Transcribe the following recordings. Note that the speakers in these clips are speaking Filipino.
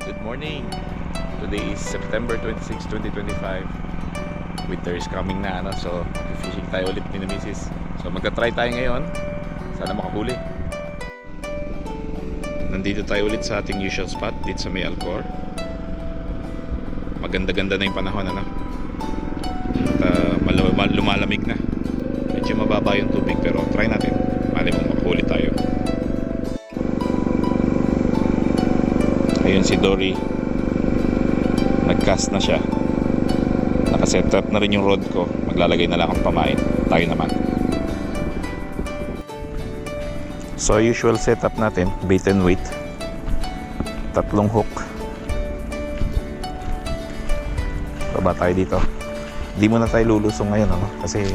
Good morning. Today is September 26, 2025. Winter is coming na, so fishing tayo ulit ni Mrs. So magka-try tayo ngayon. Sana makahuli. Nandito tayo ulit sa ating usual spot dito sa may Alcor. Maganda-ganda na yung panahon, At lumalamig na. Medyo mababa yung tubig, pero try natin. Mali mong makahuli tayo. Ayun si Dory, nag-cast na siya. Nakaset up na rin yung rod ko. Maglalagay na lang ang pamain. Tayo naman. So usual setup natin, bait and weight, 3 hook. Baba tayo dito. Di muna tayo lulusong ngayon, kasi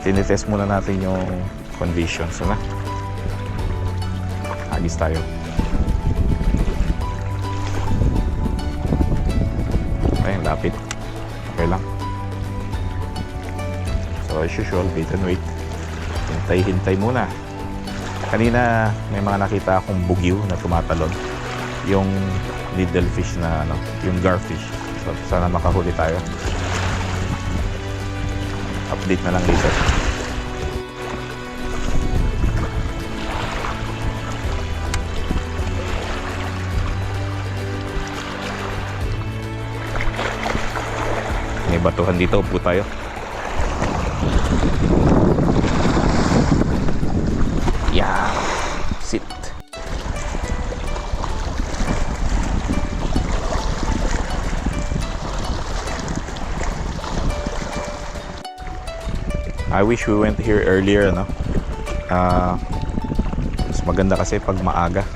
tinitest muna natin yung conditions. Agis tayo. Ayun, lapit. Okay lang. So as usual, bait and weight. Hintay-hintay muna. Kanina may mga nakita akong bugyo na tumatalon. Yung needlefish na yung garfish. So sana makahuli tayo. Update na lang dito. May batuhan dito, upo tayo. Yeah, sit. I wish we went here earlier, mas maganda kasi pag maaga.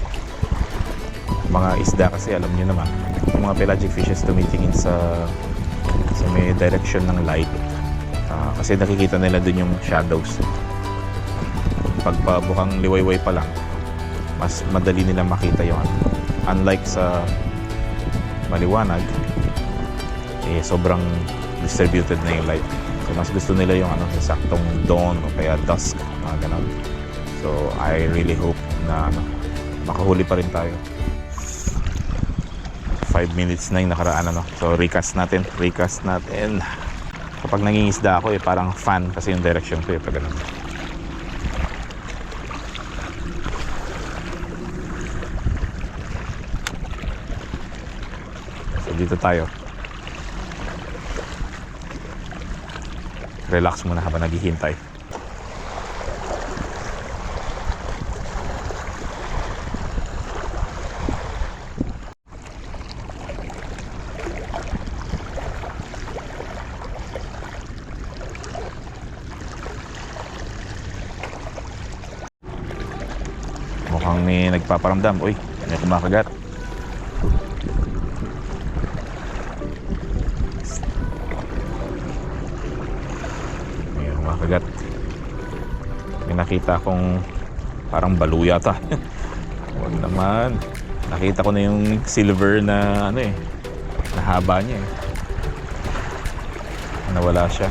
Mga isda kasi, alam niyo naman, yung mga pelagic fishes tumitingin sa may direction ng light, kasi nakikita nila dun yung shadows. Pag pabukang liwayway pa lang, mas madali nila makita yung unlike sa maliwanag, sobrang distributed na yung light. So mas gusto nila yung saktong dawn o kaya dusk, mga ganun. So I really hope na makahuli pa rin tayo. 5 minutes na yung nakaraan, So recast natin. Kapag nangingisda ako, parang fan kasi yung direction ko, pag ganun. So dito tayo. Relax muna habang naghihintay. Mukhang may nagpaparamdam. Uy, may kumakagat. May kumakagat. May nakita akong parang baluya yata. Huwag naman. Nakita ko na yung silver na nahaba niya nawala siya.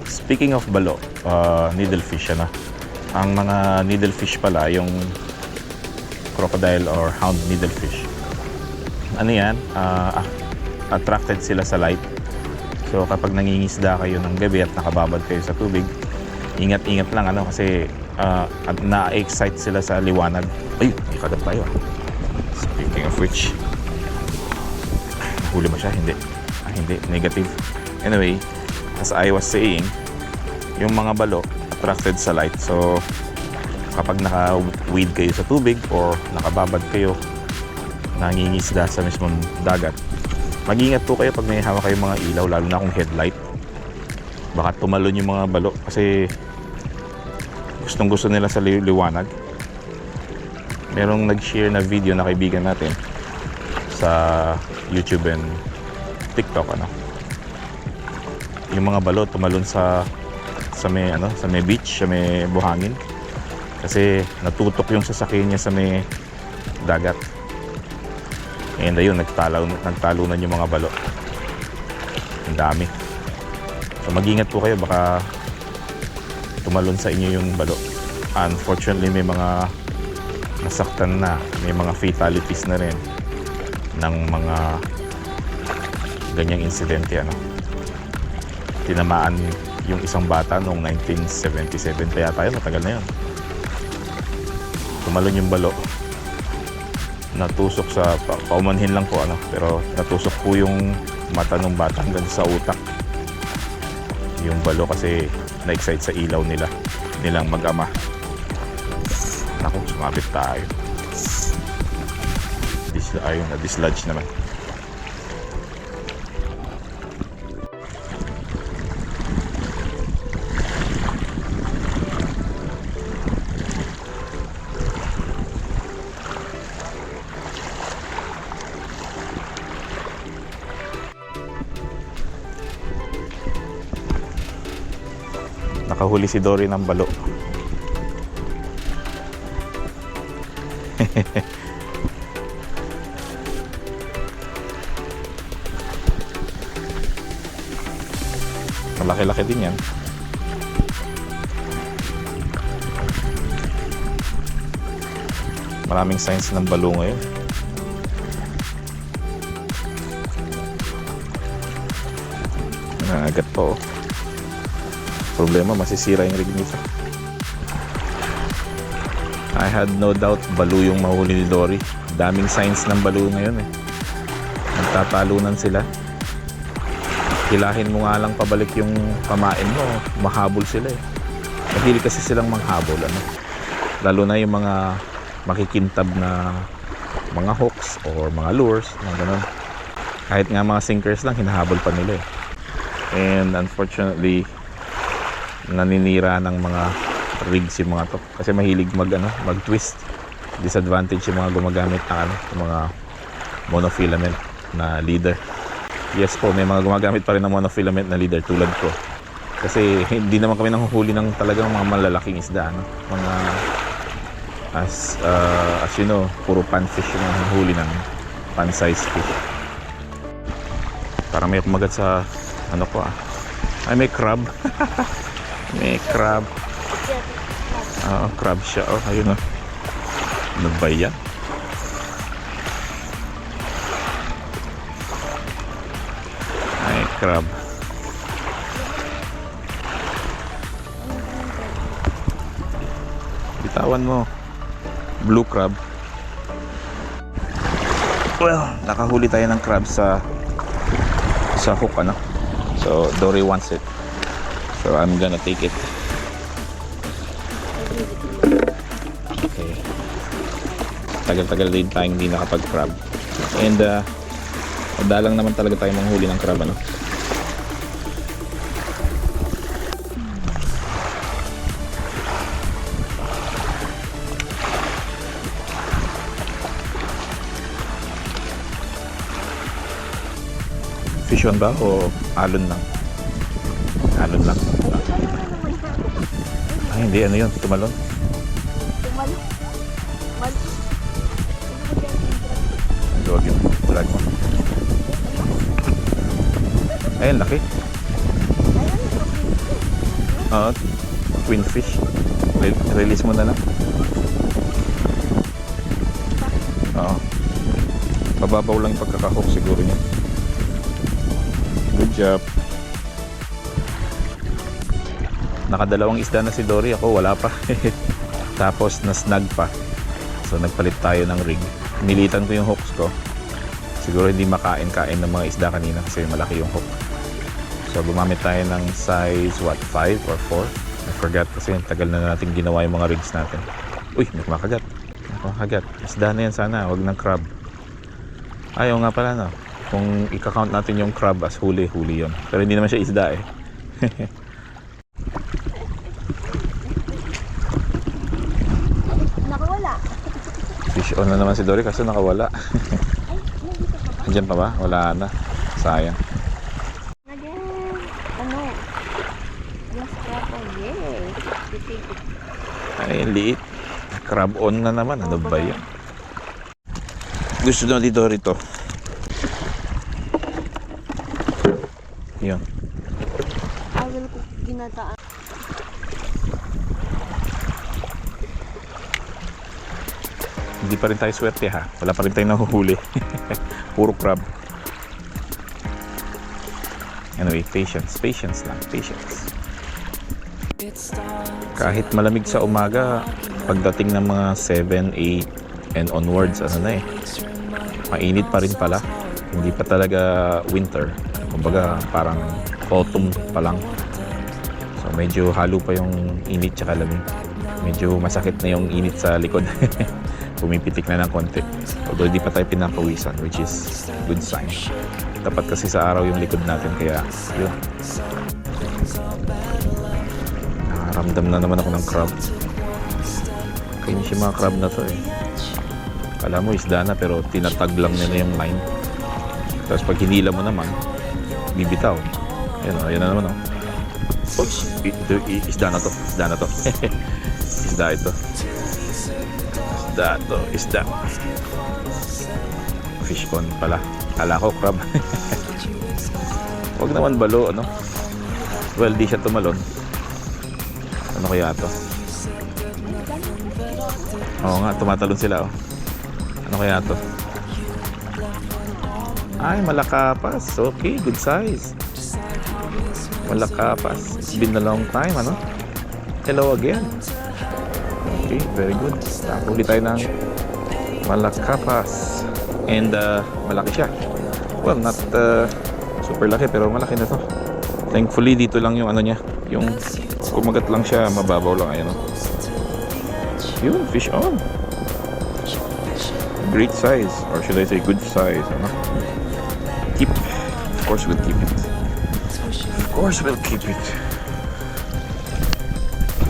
Speaking of balo, needlefish ang mga needlefish pala, yung crocodile or hound needlefish, yan, attracted sila sa light. So kapag nangingisda kayo ng gabi at nakababad kayo sa tubig, ingat-ingat lang kasi na-excite sila sa liwanag. Ay, may kagat tayo. Speaking of which, huli mo siya? Hindi, negative. Anyway, as I was saying, yung mga balo attracted sa light. So kapag naka-wade kayo sa tubig or nakababad kayo, nangingisda sa mismong dagat, mag-ingat po kayo pag may hawak kayong mga ilaw, lalo na kung headlight. Baka tumalon yung mga balo kasi gustong-gusto nila sa liwanag. Merong nag-share na video na kaibigan natin sa YouTube and TikTok, yung mga balo tumalon sa may beach, sa may buhangin, kasi natutok yung sasakyan niya sa may dagat. And ayun, nagtalunan yung mga balo. Ang dami. So mag-ingat po kayo, baka tumalon sa inyo yung balo. Unfortunately, may mga nasaktan na. May mga fatalities na rin ng mga ganyang insidente. Tinamaan yung isang bata noong 1977, kaya tayo matagal na yun. Tumalon yung balo, natusok sa paumanhin lang po pero natusok po yung mata ng bata hanggang sa utak. Yung balo kasi na-excite sa ilaw nilang mag-ama. Naku, sumabit tayo. Ayun, na-dislodge naman. Nakahuli si Dory ng balo. Malaki-laki din yan. Maraming signs ng balo ngayon. Naagat po. Problema, masisira yung rig nito. I had no doubt balo yung mahuli ni Dory. Daming signs ng balo ngayon Nagtatalunan sila. Hilahin mo nga lang pabalik yung kamain mo, mahabol sila Mahilig kasi silang manghabol Lalo na yung mga makikintab na mga hooks or mga lures, mga ganun. Kahit nga mga sinkers lang, hinahabol pa nila And unfortunately, naninira ng mga rigs yung mga to. Kasi mahilig mag-twist. Disadvantage yung mga gumagamit ng mga monofilament na leader. Yes po, may mga gumagamit pa rin ng monofilament na leader tulad ko. Kasi hindi naman kami nanghuhuli ng talagang mga malalaking isda. Mga, as you know, puro panfish yung nanghuhuli ng pan-size fish. Parang may kumagat sa, ay may crab. May crab. Crab siya. Ayun Ano ba yan? Crab. Bitawan mo. Blue crab. Well, nakahuli tayo ng crab sa hook So Dory wants it. So I'm gonna take it. Okay. Tagal-tagal din tayong hindi nakapag-crab. And madalang naman talaga tayo manghuli ng crab Fish on ba o alon lang? Alon lang. Ay, hindi. Ano yun? Tumalon? Tumalon? Luwag yung flag mo. Ayun, laki. Twin fish. Release mo na lang. Mababaw lang yung pagkakahook siguro niya. Good job. Nakadalawang isda na si Dory. Ako wala pa. Tapos na-snag pa. So nagpalit tayo ng rig. Nilitan ko yung hooks ko. Siguro hindi makain-kain ng mga isda kanina kasi malaki yung hook. So gumamit tayo ng size 5 or 4. I forgot kasi tagal na natin ginawa yung mga rigs natin. Uy, may kumakagat. Isda na yan sana, wag ng crab. Ayaw nga pala kung i-count natin yung crab as huli yun. Pero hindi naman siya isda Nakawala. Fish on na naman si Dory kasi nakawala. Andiyan pa ba? Wala na. Sayang. Again. Last crab Ay, liit. Crab on na naman. Ano ba yan? Gusto na ni Dory to. Yun. Awal ko ginataan. hindi pa rin tayo swerte ha. Wala pa rin tayong nahuhuli. Puro crab. Anyway, patience lang, patience. Kahit malamig sa umaga, pagdating ng mga 7, 8 and onwards, mainit pa rin pala. Hindi pa talaga winter. Kumbaga parang autumn pa lang. So medyo halo pa yung init tsaka lamig. Medyo masakit na yung init sa likod. Pumipitik na ng konti. Although hindi pa tayo pinapawisan, which is good sign. Dapat kasi sa araw yung likod natin, kaya yun. Nakaramdam na naman ako ng crab. Kainis yung mga crab na to eh. Kala mo isda na pero tinatag lang nila yung line. Tapos pag hinila mo naman, bibitaw. Ayan na naman oh. Isda na to. Isda. Fish pond pala. Kala ko crab. Huwag naman balo, ano? Well, di siya tumalon. Ano kaya to? Oo nga, tumatalon sila, oh. Ano kaya to? Ay, malakapas. Okay, good size. Malakapas. It's been a long time, ano? Hello again. Okay, very good. Huli tayo ng malakapas. And malaki siya. Well, not super laki pero malaki na to. Thankfully dito lang yung ano niya, yung kumagat lang siya, mababaw lang. Ayan o. Yun, fish on. Great size, or should I say good size, ano? Keep. Of course we'll keep it.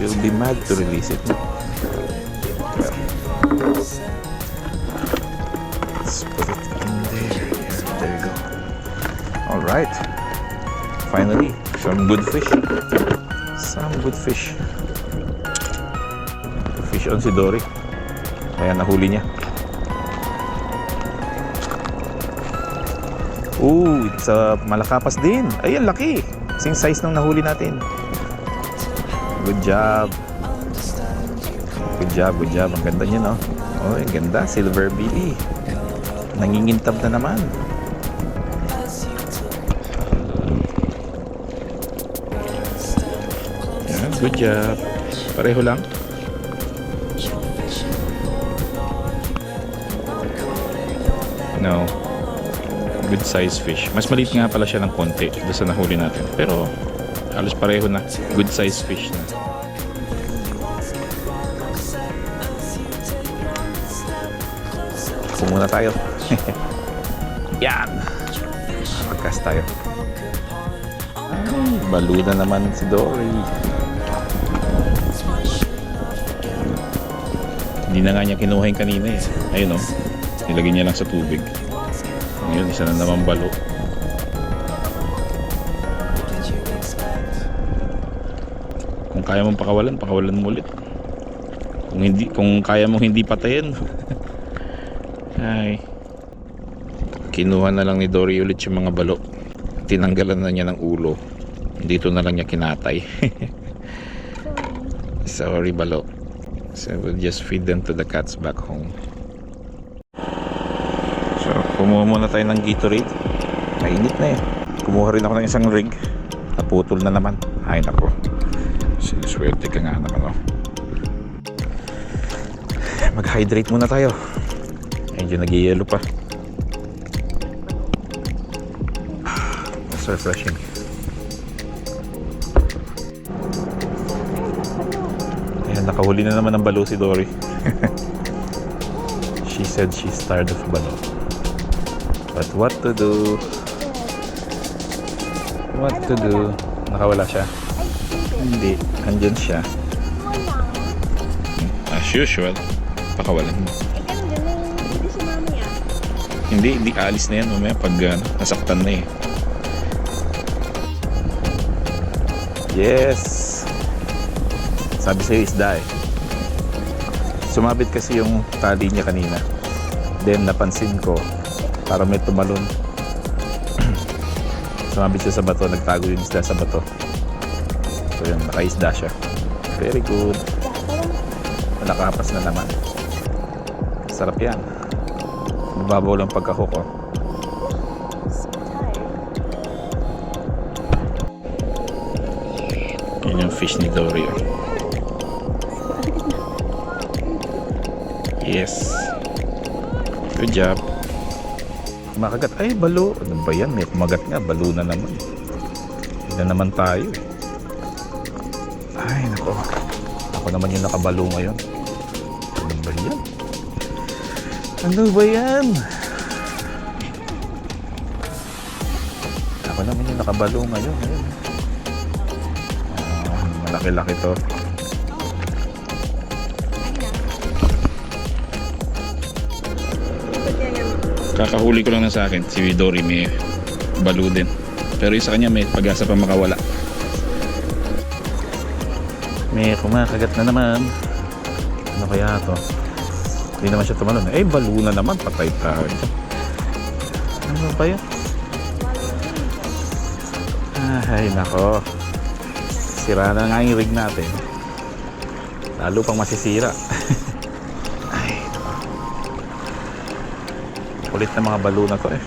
We'll be mad to release it. Let's put it in there. There you go. Alright. Finally, some good fish. Fish on si Dory. Kaya nahuli niya. Ooh, it's a malakapas din. Ayan, laki. Same size nung nahuli natin. Good job. Ang ganda niya, no? Oh, ang ganda. Silver belly. Nangingintab na naman. Yan, good job. Pareho lang. No. Good size fish. Mas maliit nga pala siya ng konti doon sa nahuli natin. Pero halos pareho na. Good size fish na. Ako muna tayo. Yan. Pagkas tayo. Ay, balo na naman si Dory. Hindi na nga niya kinuha yung kanina eh. Ayun o. Nilagay niya lang sa tubig. Ngayon, isa na naman balo. Kung kaya mong pakawalan mo ulit. Kung kaya mong hindi patayin. Ay. Kinuha na lang ni Dory ulit yung mga balo. Tinanggalan na niya ng ulo. Dito na lang niya kinatay. Sorry balo. So we'll just feed them to the cats back home. So kumuha muna tayo ng Gatorade. Mainit na eh. Kumuha rin ako ng isang rig. Naputol na naman. Ay nako. Siniswerte ka nga naman oh. Mag-hydrate muna tayo. Medyo nag-yellow pa. It's refreshing. Ayan, nakahuli na naman ng balo si Dory. She said she's tired of balo. But what to do? What to do? Nakawala siya? Hindi. Andyan siya. As usual. Pakawalan mo. Hindi alis na yan mamaya pag nasaktan na eh. Yes! Sabi sa'yo isda eh. Sumabit kasi yung tali niya kanina. Then napansin ko para may tumalon. Sumabit siya sa bato. Nagtago yung isda sa bato. So yun, nakaisda siya. Very good. Malakapas na naman. Sarap yan. Mababaw lang pagka-hook, oh. So tired. Yun yung fish ni Dory, oh. Yes. Good job. Makagat. Ay, balo. Ano ba yan? May kumagat nga. Balo na naman. Hindi na naman tayo, eh. Ay, nako. Ako naman yung nakabalo ngayon. Ano ba yan? Ano ba yan? Ako naman yung nakabalo ngayon. Ayun. Malaki-laki to. Kakahuli ko lang na sa akin. Si Dory may balo din. Pero yung sa kanya may pag-asa pa makawala. May kumakagat na naman. Ano kaya to? Hindi naman siya tumalon. Eh, balo na naman. Patay tayo. Ano ba yun? Ay, nako. Sira na nga yung rig natin. Lalo pang masisira. Ay, nako. Kulit na mga balo na to, eh.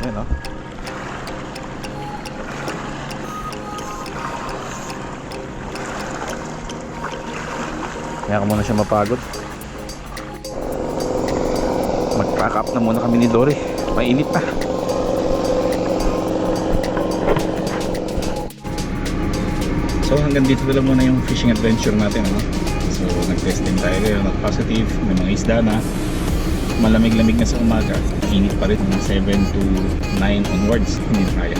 Ayan, oh. Kaya ka muna siya mapagod. Mag-pack up na muna kami ni Dory. Mainit pa. So hanggang dito na lang muna yung fishing adventure natin, ano? So nag-test din tayo ngayon. Positive, may mga isda na. Malamig-lamig na sa umaga. Init pa rin mga 7 to 9 onwards. Hindi na kaya.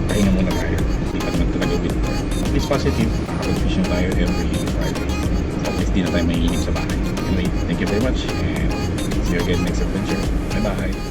Kain na muna tayo. Hindi pa naman talaga winter. At least positive. Nakapag-fish na tayo every Friday. So at least di na tayo maiinip sa bahay. Anyway, thank you very much and see you again next adventure. Bye bye.